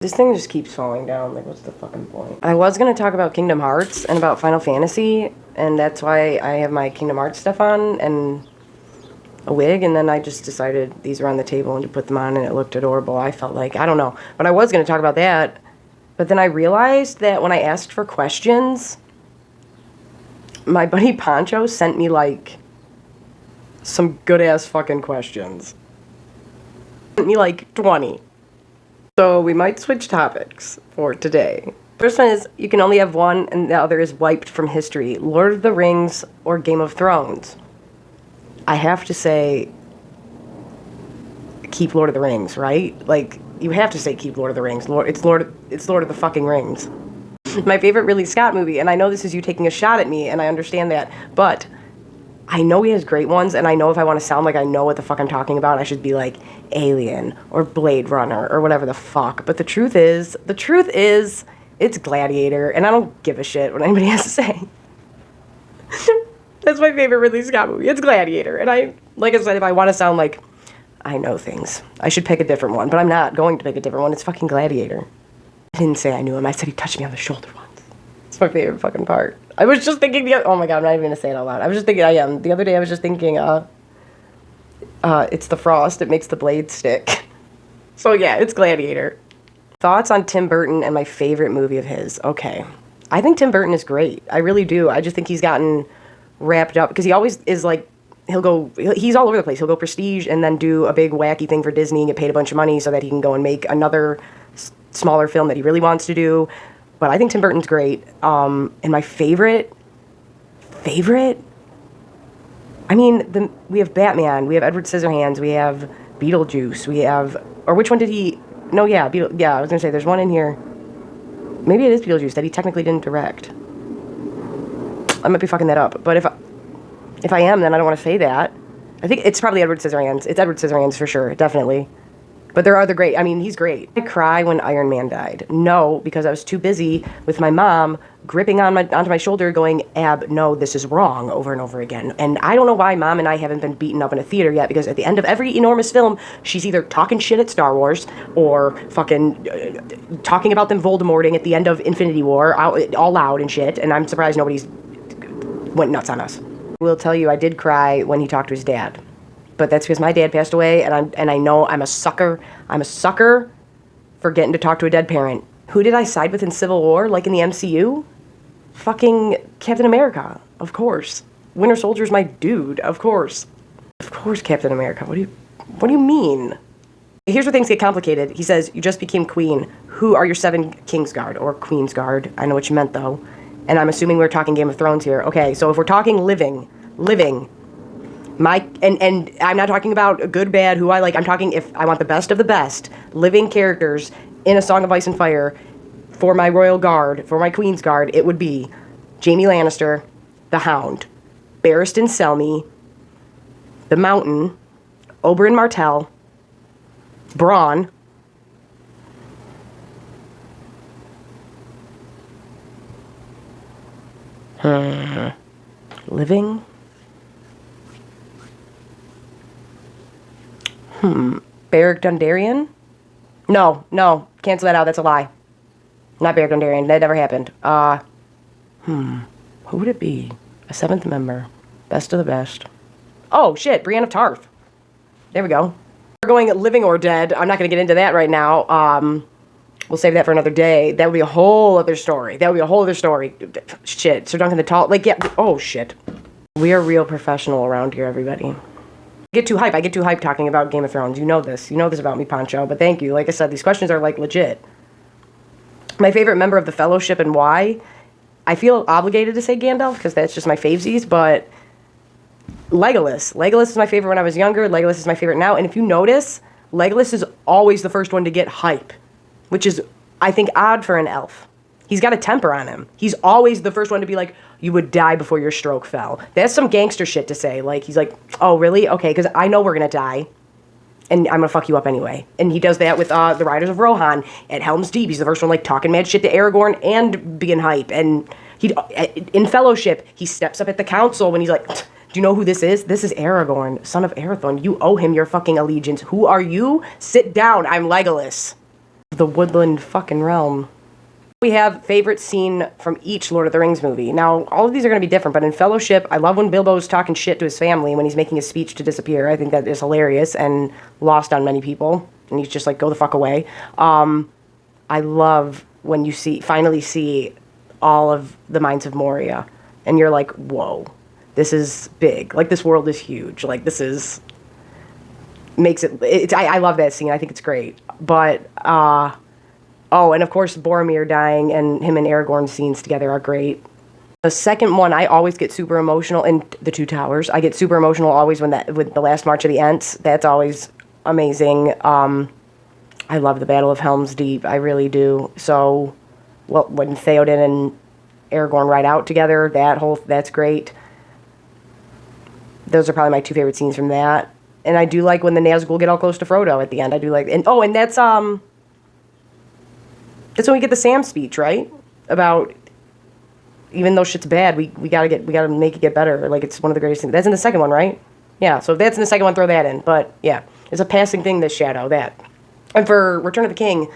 This thing just keeps falling down. Like, what's the fucking point? I was gonna talk about Kingdom Hearts and about Final Fantasy, and that's why I have my Kingdom Hearts stuff on and a wig, and then I just decided these were on the table and to put them on, and it looked adorable. I felt like, I don't know. But I was gonna talk about that, but then I realized that when I asked for questions, my buddy Poncho sent me, like, some good-ass fucking questions. Sent me, like, 20. So we might switch topics for today. First one is, you can only have one, and the other is wiped from history. Lord of the Rings or Game of Thrones? I have to say, keep Lord of the Rings, right? Like, you have to say keep Lord of the Rings. It's Lord of the fucking Rings. My favorite Ridley Scott movie, and I know this is you taking a shot at me, and I understand that, but I know he has great ones, and I know if I want to sound like I know what the fuck I'm talking about, I should be like Alien or Blade Runner or whatever the fuck. But the truth is, it's Gladiator, and I don't give a shit what anybody has to say. That's my favorite Ridley Scott movie. It's Gladiator, and like I said, if I want to sound like I know things, I should pick a different one, but I'm not going to pick a different one. It's fucking Gladiator. I didn't say I knew him. I said he touched me on the shoulder once. It's my favorite fucking part. I was just thinking oh my god, I'm not even gonna say it out loud. I was just thinking, the other day I was just thinking, it's the frost, it makes the blade stick. So yeah, it's Gladiator. Thoughts on Tim Burton and my favorite movie of his. Okay. I think Tim Burton is great. I really do. I just think he's gotten wrapped up, because he always is like, he's all over the place. He'll go prestige and then do a big wacky thing for Disney and get paid a bunch of money so that he can go and make another smaller film that he really wants to do. But I think Tim Burton's great. And my favorite, I mean, we have Batman, we have Edward Scissorhands, we have Beetlejuice, we have, or which one did he, no, yeah, I was gonna say, there's one in here, maybe it is Beetlejuice that he technically didn't direct. I might be fucking that up, but if I am, then I don't want to say that. I think it's probably Edward Scissorhands. It's Edward Scissorhands for sure, definitely. But there are other great, I mean, he's great. I cry when Iron Man died. No, because I was too busy with my mom gripping onto my shoulder going, Ab, no, this is wrong, over and over again. And I don't know why Mom and I haven't been beaten up in a theater yet, because at the end of every enormous film, she's either talking shit at Star Wars or fucking talking about them Voldemorting at the end of Infinity War, all loud and shit, and I'm surprised nobody's went nuts on us. I will tell you, I did cry when he talked to his dad. But that's because my dad passed away, and I know I'm a sucker. I'm a sucker for getting to talk to a dead parent. Who did I side with in Civil War, like in the MCU? Fucking Captain America, of course. Winter Soldier's my dude, of course. Of course, Captain America. What do you mean? Here's where things get complicated. He says, you just became queen. Who are your 7 Kingsguard or Queensguard? I know what you meant, though. And I'm assuming we're talking Game of Thrones here. Okay, so if we're talking living, and I'm not talking about good, bad, who I like. I'm talking if I want the best of the best living characters in A Song of Ice and Fire for my Royal Guard, for my Queen's Guard, it would be Jaime Lannister, the Hound, Barristan Selmy, the Mountain, Oberyn Martell, Bronn, living. Beric Dondarrion? No, cancel that out, that's a lie. Not Beric Dondarrion, that never happened. Who would it be? A 7th member. Best of the best. Oh, shit, Brienne of Tarth. There we go. We're going living or dead. I'm not going to get into that right now. We'll save that for another day. That would be a whole other story. Shit, Sir Duncan the Tall, like, yeah, oh, shit. We are real professional around here, everybody. I get too hype talking about Game of Thrones. You know this about me, Poncho, but thank you. Like I said, these questions are, like, legit. My favorite member of the Fellowship and why? I feel obligated to say Gandalf, because that's just my favesies, but Legolas. Legolas is my favorite when I was younger. Legolas is my favorite now, and if you notice, Legolas is always the first one to get hype, which is, I think, odd for an elf. He's got a temper on him. He's always the first one to be like, you would die before your stroke fell. That's some gangster shit to say. Like, he's like, oh, really? Okay, because I know we're going to die, and I'm going to fuck you up anyway. And he does that with the Riders of Rohan at Helm's Deep. He's the first one, like, talking mad shit to Aragorn and being hype. And in Fellowship, he steps up at the council when he's like, do you know who this is? This is Aragorn, son of Arathorn. You owe him your fucking allegiance. Who are you? Sit down. I'm Legolas. the woodland fucking realm. We have favorite scene from each Lord of the Rings movie. Now, all of these are going to be different, but in Fellowship, I love when Bilbo's talking shit to his family when he's making his speech to disappear. I think that is hilarious and lost on many people. And he's just like, go the fuck away. I love when you finally see all of the Mines of Moria. And you're like, whoa, this is big. Like, this world is huge. Like, this is... I love that scene. I think it's great. But, oh, and of course, Boromir dying and him and Aragorn's scenes together are great. The second one, I always get super emotional, in The Two Towers. I get super emotional always with the last March of the Ents. That's always amazing. I love the Battle of Helm's Deep. I really do. So, well, when Theoden and Aragorn ride out together, that's great. Those are probably my two favorite scenes from that. And I do like when the Nazgul get all close to Frodo at the end. I do like, and that's when we get the Sam speech, right? About even though shit's bad, we gotta make it get better. Like, it's one of the greatest things. That's in the second one, right? Yeah. So if that's in the second one, throw that in. But yeah, it's a passing thing. This shadow that. And for Return of the King,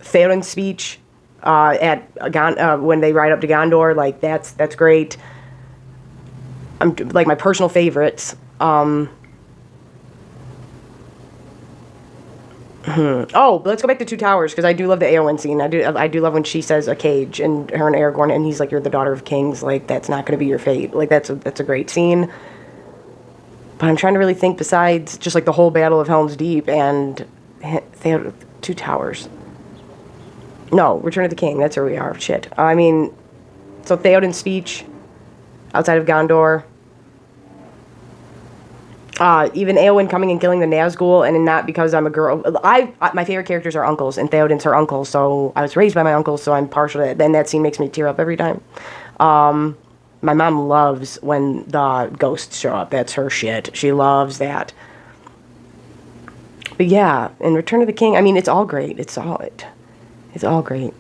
Theoden's speech when they ride up to Gondor, like that's great. I'm like my personal favorites. Oh, let's go back to Two Towers, because I do love the Eowyn scene. I do love when she says a cage and her and Aragorn, and he's like, "You're the daughter of kings. Like, that's not going to be your fate." Like, that's a great scene. But I'm trying to really think besides just like the whole Battle of Helm's Deep and Two Towers. No, Return of the King. That's where we are. Shit. I mean, so Theoden's speech outside of Gondor. Even Eowyn coming and killing the Nazgul, and not because I'm a girl. My favorite characters are uncles, and Theoden's her uncle, so I was raised by my uncles, so I'm partial to it. Then that scene makes me tear up every time. My mom loves when the ghosts show up. That's her shit. She loves that. But yeah, in Return of the King, I mean, it's all great. It's all great.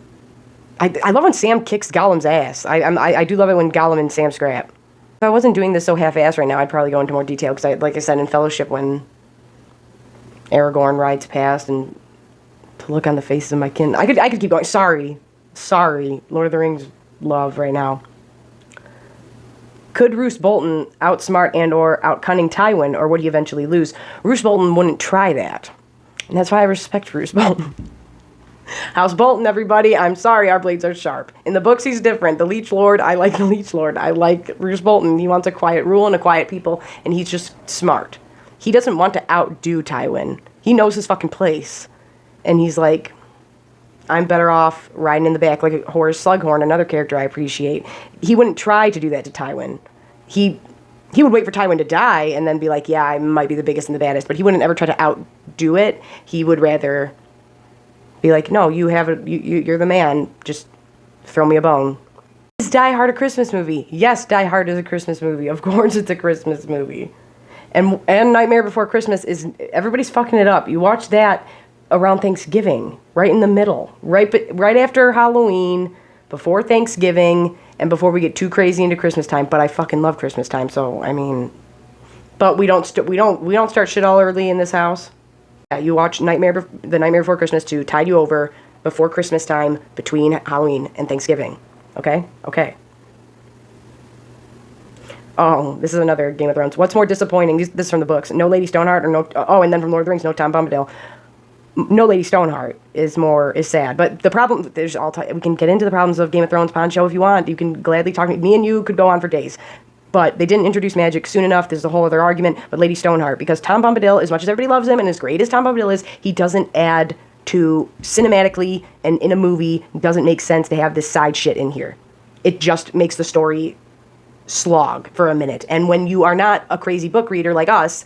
I love when Sam kicks Gollum's ass. I do love it when Gollum and Sam scrap. If I wasn't doing this so half-assed right now, I'd probably go into more detail, because, like I said, in Fellowship, when Aragorn rides past and to look on the faces of my kin, I could keep going. Sorry, Lord of the Rings love right now. Could Roose Bolton outsmart and/or outcunning Tywin, or would he eventually lose? Roose Bolton wouldn't try that, and that's why I respect Roose Bolton. House Bolton, everybody. I'm sorry, our blades are sharp. In the books, he's different. The Leech Lord, I like the Leech Lord. I like Roose Bolton. He wants a quiet rule and a quiet people, and he's just smart. He doesn't want to outdo Tywin. He knows his fucking place. And he's like, I'm better off riding in the back, like Horace Slughorn, another character I appreciate. He wouldn't try to do that to Tywin. He would wait for Tywin to die and then be like, yeah, I might be the biggest and the baddest, but he wouldn't ever try to outdo it. He would rather be like, no, you're the man. Just throw me a bone. Is Die Hard a Christmas movie? Yes, Die Hard is a Christmas movie. Of course it's a Christmas movie. And Nightmare Before Christmas is, everybody's fucking it up. You watch that around Thanksgiving, right in the middle, right after Halloween, before Thanksgiving, and before we get too crazy into Christmas time. But I fucking love Christmas time, so I mean, but we don't start shit all early in this house. Yeah, you watch The Nightmare Before Christmas to tide you over before Christmas time, between Halloween and Thanksgiving. Okay? Okay. Oh, this is another Game of Thrones. What's more disappointing? This is from the books. No Lady Stoneheart or no... Oh, and then from Lord of the Rings, no Tom Bombadil. No Lady Stoneheart is sad. But the problem... we can get into the problems of Game of Thrones Poncho if you want. You can gladly talk to me. Me and you could go on for days. But they didn't introduce magic soon enough. This is a whole other argument. But Lady Stoneheart, because Tom Bombadil, as much as everybody loves him and as great as Tom Bombadil is, he doesn't add to cinematically, and in a movie, doesn't make sense to have this side shit in here. It just makes the story slog for a minute. And when you are not a crazy book reader like us,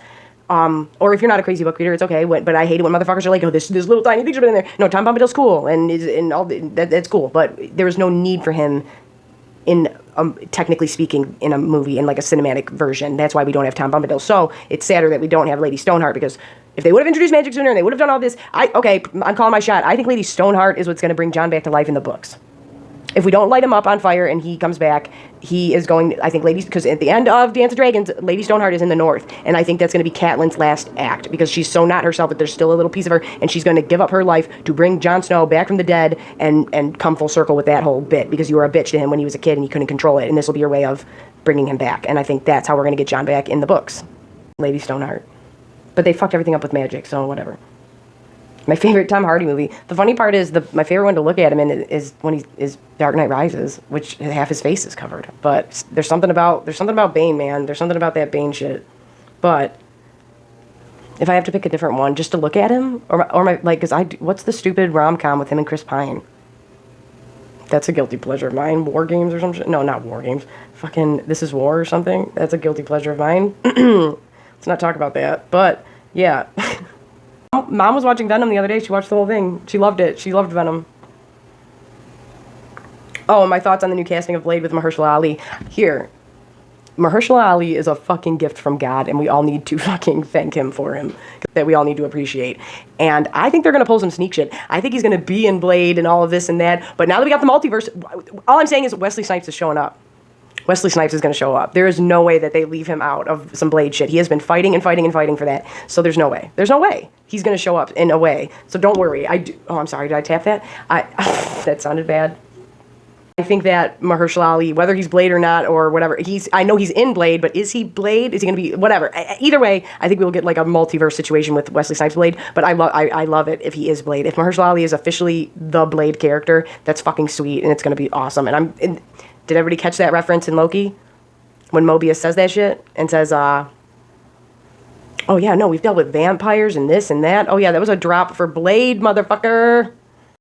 or if you're not a crazy book reader, it's okay. But I hate it when motherfuckers are like, oh, this little tiny thing should have been in there. No, Tom Bombadil's cool, and all that's cool. But there is no need for him in, technically speaking, in a movie, in like a cinematic version. That's why we don't have Tom Bombadil. So it's sadder that we don't have Lady Stoneheart, because if they would have introduced magic sooner and they would have done all this, I'm calling my shot. I think Lady Stoneheart is what's going to bring Jon back to life in the books. If we don't light him up on fire and he comes back, he is going, I think, ladies, because at the end of Dance of Dragons, Lady Stoneheart is in the north, and I think that's going to be Catelyn's last act, because she's so not herself, but there's still a little piece of her, and she's going to give up her life to bring Jon Snow back from the dead and come full circle with that whole bit, because you were a bitch to him when he was a kid and he couldn't control it, and this will be your way of bringing him back, and I think that's how we're going to get Jon back in the books. Lady Stoneheart. But they fucked everything up with magic, so whatever. My favorite Tom Hardy movie. The funny part is, my favorite one to look at him in is when he is Dark Knight Rises, which half his face is covered. But there's something about Bane, man. There's something about that Bane shit. But if I have to pick a different one, just to look at him, or my like, what's the stupid rom-com with him and Chris Pine? That's a guilty pleasure of mine. War Games or some shit. No, not War Games. Fucking This Is War or something. That's a guilty pleasure of mine. Let's not talk about that. But yeah. Mom was watching Venom the other day. She watched the whole thing. She loved it. She loved Venom. Oh, and my thoughts on the new casting of Blade with Mahershala Ali. Here. Mahershala Ali is a fucking gift from God, and we all need to fucking thank him for him. That we all need to appreciate. And I think they're going to pull some sneak shit. I think he's going to be in Blade and all of this and that. But now that we got the multiverse, all I'm saying is Wesley Snipes is showing up. Wesley Snipes is going to show up. There is no way that they leave him out of some Blade shit. He has been fighting and fighting and fighting for that. So there's no way. There's no way. He's going to show up in a way. So don't worry. Oh, I'm sorry. Did I tap that? That sounded bad. I think that Mahershala Ali, whether he's Blade or not or whatever, I know he's in Blade, but is he Blade? Is he going to be whatever? Either way, I think we'll get like a multiverse situation with Wesley Snipes Blade, but I love it if he is Blade. If Mahershala Ali is officially the Blade character, that's fucking sweet and it's going to be awesome. And did everybody catch that reference in Loki? When Mobius says that shit and says, oh yeah, no, we've dealt with vampires and this and that. Oh yeah, that was a drop for Blade, motherfucker.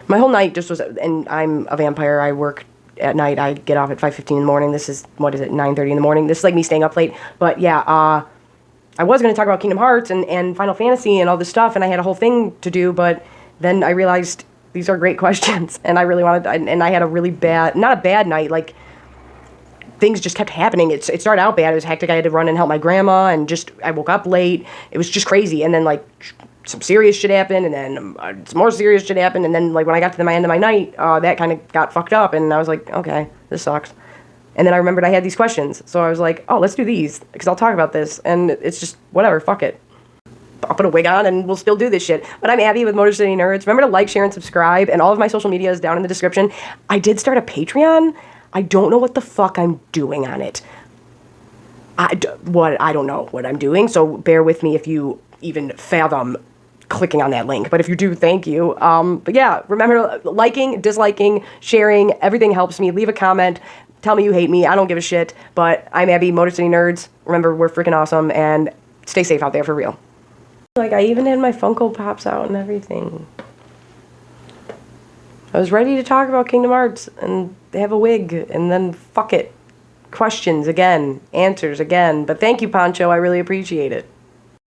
My whole night just was, and I'm a vampire. I work at night. I get off at 5:15 in the morning. This is, 9:30 in the morning. This is like me staying up late. But yeah, I was going to talk about Kingdom Hearts and Final Fantasy and all this stuff, and I had a whole thing to do, but then I realized these are great questions, and I really wanted, and I had a really bad, not a bad night, like, things just kept happening. It started out bad. It was hectic. I had to run and help my grandma, and I woke up late. It was just crazy. And then, like, some serious shit happened, and then some more serious shit happened, and then, like, when I got to my end of my night, that kind of got fucked up, and I was like, okay, this sucks. And then I remembered I had these questions, so I was like, oh, let's do these, because I'll talk about this, and it's just, whatever, fuck it. I'll put a wig on, and we'll still do this shit. But I'm Abby with Motor City Nerds. Remember to like, share, and subscribe, and all of my social media is down in the description. I did start a Patreon. I don't know what the fuck I'm doing on it. I don't know what I'm doing, so bear with me if you even fathom clicking on that link. But if you do, thank you. But yeah, remember, liking, disliking, sharing, everything helps me. Leave a comment. Tell me you hate me. I don't give a shit. But I'm Abby, Motor City Nerds. Remember, we're freaking awesome, and stay safe out there for real. Like, I even had my Funko Pops out and everything. I was ready to talk about Kingdom Hearts, and they have a wig, and then fuck it. Questions again, answers again. But thank you, Poncho. I really appreciate it.